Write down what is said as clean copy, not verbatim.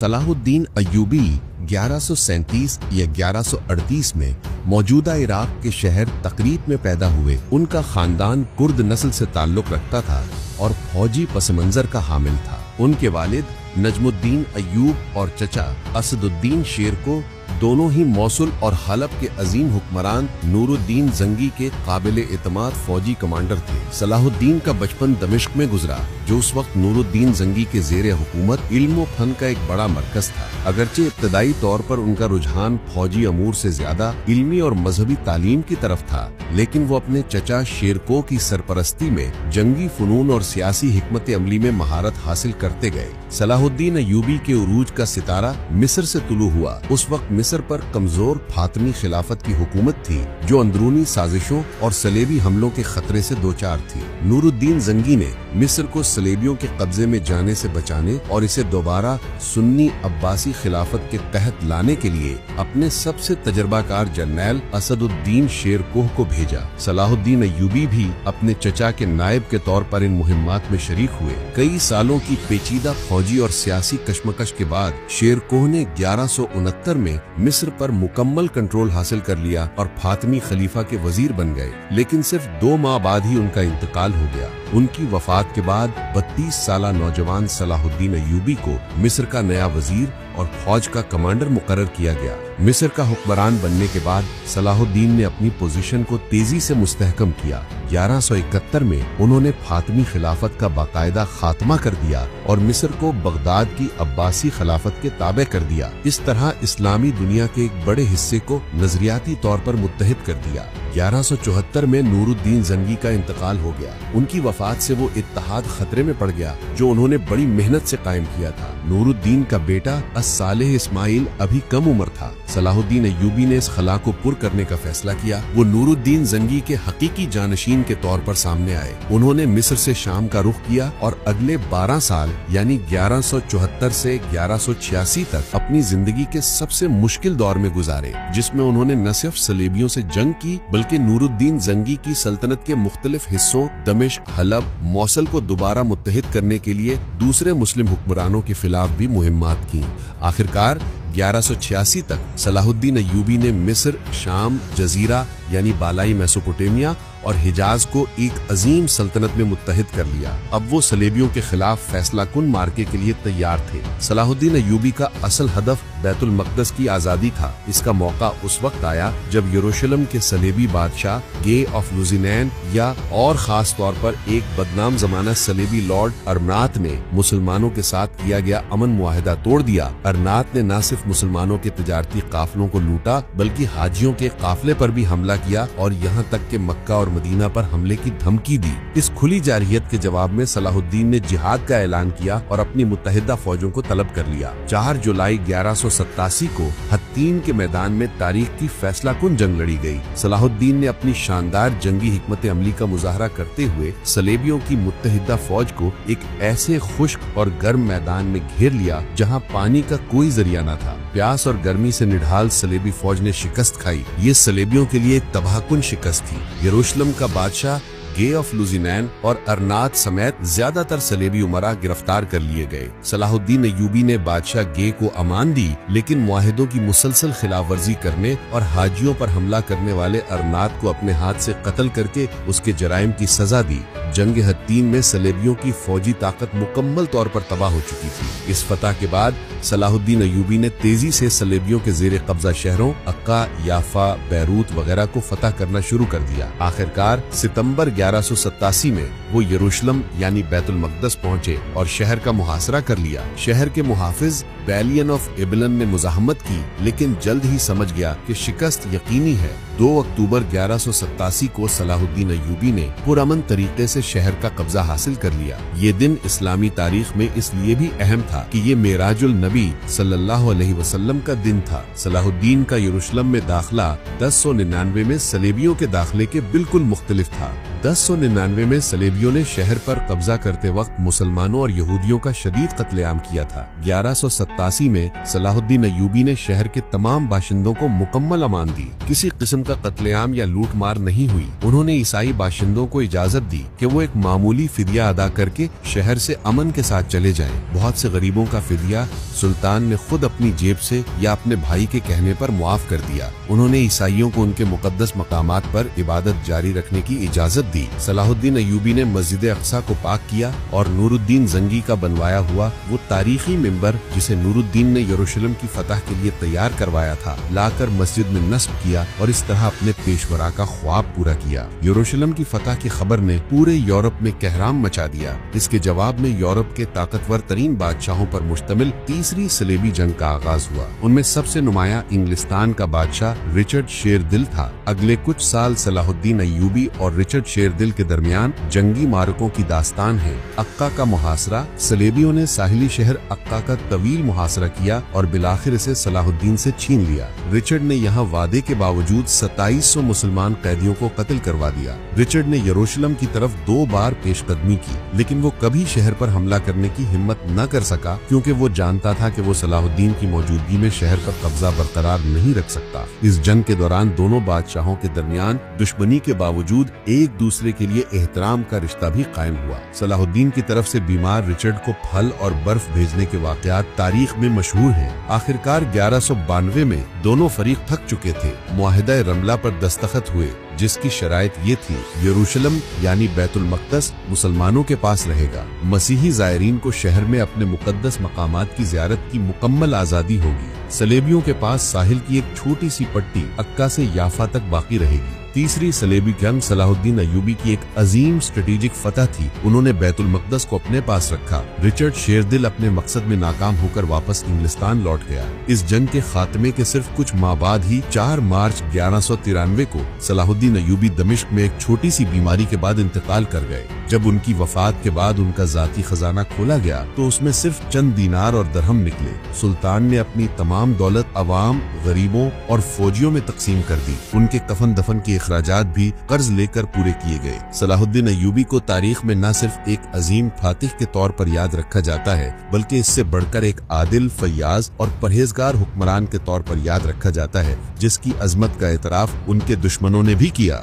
Salahuddin Ayyubi 1137 या 1138 में मौजूदा इराक के शहर तकरीब में पैदा हुए। उनका खानदान कुर्द नस्ल से ताल्लुक रखता था और फौजी पसमंजर का हामिल था। उनके वालिद नजमुद्दीन अय्यूब और चचा असदुद्दीन शेर को दोनों ही मौसुल और हलब के अजीम हुक्मरान नूरुद्दीन जंगी के काबिल एतमाद फौजी कमांडर थे। सलाहुद्दीन का बचपन दमिश्क में गुजरा, जो उस वक्त नूरुद्दीन जंगी के ज़ेरे हुकूमत इल्म व फन का एक बड़ा मरकज था। अगरचे इब्तदाई तौर पर उनका रुझान फौजी अमूर से ज्यादा इल्मी और मजहबी तालीम की तरफ था, लेकिन वो अपने चचा शेरको की सरपरस्ती में जंगी फनून और सियासी हिकमत अमली में महारत हासिल करते गए। सलाहुद्दीन अय्यूबी के उरूज का सितारा मिस्र से तुलू हुआ। उस वक्त मिस्र पर कमजोर फातमी खिलाफत की हुकूमत थी, जो अंदरूनी साजिशों और सलेबी हमलों के खतरे से दोचार थी। नूरुद्दीन जंगी ने मिस्र को सलेबियों के कब्जे में जाने से बचाने और इसे दोबारा सुन्नी अब्बासी खिलाफत के तहत लाने के लिए अपने सबसे तजर्बाकार जर्नैल असदुद्दीन शेरकोह को भेजा। सलाहुद्दीन अय्यूबी भी अपने चचा के नायब के तौर पर इन मुहिम्मात में शरीक हुए। कई सालों की पेचीदा फौजी और सियासी कशमकश के बाद शेरकोह ने 1169 में मिस्र पर मुकम्मल कंट्रोल हासिल कर लिया और फातमी खलीफा के वजीर बन गए, लेकिन सिर्फ 2 माह बाद ही उनका इंतकाल हो गया। उनकी वफात के बाद 32 साला नौजवान सलाहुद्दीन अय्यूबी को मिस्र का नया वजीर और फौज का कमांडर मुकर्रर किया गया। मिस्र का हुक्मरान बनने के बाद सलाहुद्दीन ने अपनी पोजीशन को तेजी से मुस्तहकम किया। 1171 में उन्होंने फातमी खिलाफत का बाकायदा खात्मा कर दिया और मिस्र को बगदाद की अब्बासी खिलाफत के ताबे कर दिया। इस तरह इस्लामी दुनिया के एक बड़े हिस्से को नजरियाती तौर पर मुत्तहिद कर दिया। 1174 में नूरुद्दीन जंगी का इंतकाल हो गया। उनकी वफात से वो इत्तेहाद खतरे में पड़ गया, जो उन्होंने बड़ी मेहनत से कायम किया था। नूरुद्दीन का बेटा अस-सालेह इस्माइल अभी कम उम्र था। सलाहुद्दीन अय्यूबी ने इस खला को पुर करने का फैसला किया। वो नूरुद्दीन जंगी के हकीकी जानशीन के तौर पर सामने आए। उन्होंने मिस्र से शाम का रुख किया और अगले 12 साल यानी 1174 से 1186 तक अपनी जिंदगी के सबसे मुश्किल दौर में गुजारे, जिसमें उन्होंने न सिर्फ सलेबियों से जंग की, बल्कि नूरुद्दीन जंगी की सल्तनत के मुख्तलिफ हिस्सों दमिश्क, हलब, मौसल को दोबारा मुत्तहिद करने के लिए दूसरे मुस्लिम हुक्मरानों के खिलाफ भी मुहिम्मात की। आखिरकार 1186 तक सलाहुद्दीन अय्यूबी ने मिस्र, शाम, जजीरा यानी बालाई मेसोपोटामिया और हिजाज को एक अजीम सल्तनत में मुत्तहिद कर लिया। अब वो सलेबियों के खिलाफ फैसला कुन मार्के के लिए तैयार थे। सलाहुद्दीन अय्यूबी का असल हदफ बैतुल मक़दस की आज़ादी था। इसका मौका उस वक्त आया जब यरूशलेम के सलेबी बादशाह गे ऑफ लुज़िनैन या और खास तौर पर एक बदनाम जमाना सलेबी लॉर्ड अरनात ने मुसलमानों के साथ किया गया अमन मुआहिदा तोड़ दिया। अरनात ने न सिर्फ मुसलमानों के तिजारती काफिलों को लूटा, बल्कि हाजियों के काफिले पर भी हमला किया और यहाँ तक के मक्का और मदीना पर हमले की धमकी दी। इस खुली जारहियत के जवाब में सलाहुद्दीन ने जिहाद का ऐलान किया और अपनी मुत्तहिदा फौजों को तलब कर लिया। 4 जुलाई 1187 को हत्तीन के मैदान में तारीख की फैसला कुन जंग लड़ी गई। सलाहुद्दीन ने अपनी शानदार जंगी हिकमत अमली का मुजाहरा करते हुए सलेबियों की मुत्तहिदा फौज को एक ऐसे खुश्क और गर्म मैदान में घेर लिया जहाँ पानी का कोई जरिया न था। प्यास और गर्मी से निढाल सलेबी फौज ने शिकस्त खाई। ये सलेबियों के लिए एक तबाहकुन शिकस्त थी। यरूशलेम का बादशाह गे ऑफ लुज़िनैन और अरनात समेत ज्यादातर सलेबी उमरा गिरफ्तार कर लिए गए। सलाहुद्दीन अय्यूबी ने बादशाह गे को अमान दी, लेकिन मुआहिदों की मुसलसल खिलाफ वर्जी करने और हाजियों पर हमला करने वाले अरनात को अपने हाथ से कत्ल करके उसके जराइम की सजा दी। जंग हत्तीन में सलेबियों की फौजी ताकत मुकम्मल तौर पर तबाह हो चुकी थी। इस फतह के बाद सलाहुद्दीन अय्यूबी ने तेजी से सलेबियों के जेरे कब्जा शहरों अक्का, याफा, बैरूत वगैरह को फतह करना शुरू कर दिया। आखिरकार सितंबर 1187 में वो यरूशलेम यानी बैतुल मक़दस पहुंचे और शहर का मुहासरा कर लिया। शहर के मुहाफिज बैलियन ऑफ इबलन ने मुजाहमत की, लेकिन जल्द ही समझ गया कि शिकस्त यकीनी है। 2 अक्टूबर 1187 को सलाहुद्दीन अय्यूबी ने पुरअमन तरीके से शहर का कब्जा हासिल कर लिया। ये दिन इस्लामी तारीख में इसलिए भी अहम था कि ये मेराजुल नबी सल्लल्लाहु अलैहि वसल्लम का दिन था। सलाहुद्दीन का यरूशलेम में दाखिला 1099 में सलेबियों के दाखिले के बिल्कुल मुख्तलिफ था। 1099 में सलेबियों ने शहर पर कब्जा करते वक्त मुसलमानों और यहूदियों का शदीद कत्लेआम किया था। 1187 में सलाहुद्दीन अय्यूबी ने शहर के तमाम बाशिंदों को मुकम्मल अमान दी। किसी किस्म का कत्लेआम या लूट मार नहीं हुई। उन्होंने ईसाई बाशिंदों को इजाजत दी कि वो एक मामूली फिदिया अदा करके शहर से अमन के साथ चले जाएं। बहुत से गरीबों का फिदिया सुल्तान ने खुद अपनी जेब से या अपने भाई के कहने पर मुआफ कर दिया। उन्होंने ईसाइयों को उनके मुकद्दस मकामात पर इबादत जारी रखने की इजाजत दी। सलाहुद्दीन अय्यूबी ने मस्जिद अक्सा को पाक किया और नूरुद्दीन जंगी का बनवाया हुआ वो तारीखी मिंबर जिसे नूरुद्दीन ने यरूशलेम की फतह के लिए तैयार करवाया था लाकर मस्जिद में नस्ब किया और इस तरह अपने पेशवरा का ख्वाब पूरा किया। यरूशलेम की फतह की खबर ने पूरे यूरोप में कहराम मचा दिया। इसके जवाब में यूरोप के ताकतवर तरीन बादशाहों पर मुश्तमिल तीसरी सलेबी जंग का आगाज हुआ। उनमें सबसे नुमाया इंग्लिस्तान का बादशाह रिचर्ड शेरदिल था। अगले कुछ साल सलाहुद्दीन अय्यूबी और रिचर्ड शेरदिल के दरमियान जंगी मारकों की दास्तान है। अक्का का मुहासरा। सलेबियों ने साहिली शहर अक्का का तवील मुहासरा किया और बिलाखिर इसे सलाहुद्दीन से छीन लिया। रिचर्ड ने यहाँ वादे के बावजूद 2700 मुसलमान कैदियों को कत्ल करवा दिया। रिचर्ड ने यरूशलेम की तरफ 2 बार पेशकदमी की, लेकिन वो कभी शहर पर हमला करने की हिम्मत न कर सका क्योंकि वो जानता था कि वो सलाहुद्दीन की मौजूदगी में शहर पर कब्जा बरकरार नहीं रख सकता। इस जंग के दौरान दोनों बादशाहों के दरमियान दुश्मनी के बावजूद एक दूसरे के लिए एहतराम का रिश्ता भी कायम हुआ। सलाहुद्दीन की तरफ से बीमार रिचर्ड को फल और बर्फ भेजने के वाकयात तारीख में मशहूर हैं। आखिरकार 1192 में दोनों फरीक थक चुके थे। मुआहिदा रमला पर दस्तखत हुए जिसकी शराइत ये थी, यरूशलेम यानी बैतुल मक़दस मुसलमानों के पास रहेगा। मसीही ज़ायरीन को शहर में अपने मुकद्दस मकामात की ज़ियारत की मुकम्मल आज़ादी होगी। सलेबियों के पास साहिल की एक छोटी सी पट्टी अक्का से याफा तक बाकी रहेगी। तीसरी सलेबी जंग सलाहुद्दीन अय्यूबी की एक अजीम स्ट्रेटेजिक फतह थी। उन्होंने बैतुल मक़दस को अपने पास रखा। रिचर्ड शेरदिल अपने मकसद में नाकाम होकर वापस इंग्लिस्तान लौट गया। इस जंग के खात्मे के सिर्फ कुछ माह बाद ही 4 मार्च 1193 को सलाहुद्दीन अय्यूबी दमिश्क में एक छोटी सी बीमारी के बाद इंतकाल कर गए। जब उनकी वफात के बाद उनका जाती खजाना खोला गया तो उसमें सिर्फ चंद दीनार और दरहम निकले। सुल्तान ने अपनी तमाम दौलत अवाम, गरीबों और फौजियों में तकसीम कर दी। उनके कफन दफन के अखराजात भी कर्ज लेकर पूरे किए गए। सलाहुद्दीन अय्यूबी को तारीख में न सिर्फ एक अजीम फातिह के तौर पर याद रखा जाता है, बल्कि इससे बढ़कर एक आदिल, फयाज और परहेजगार हुक्मरान के तौर पर याद रखा जाता है, जिसकी अजमत का एतराफ उनके दुश्मनों ने भी किया।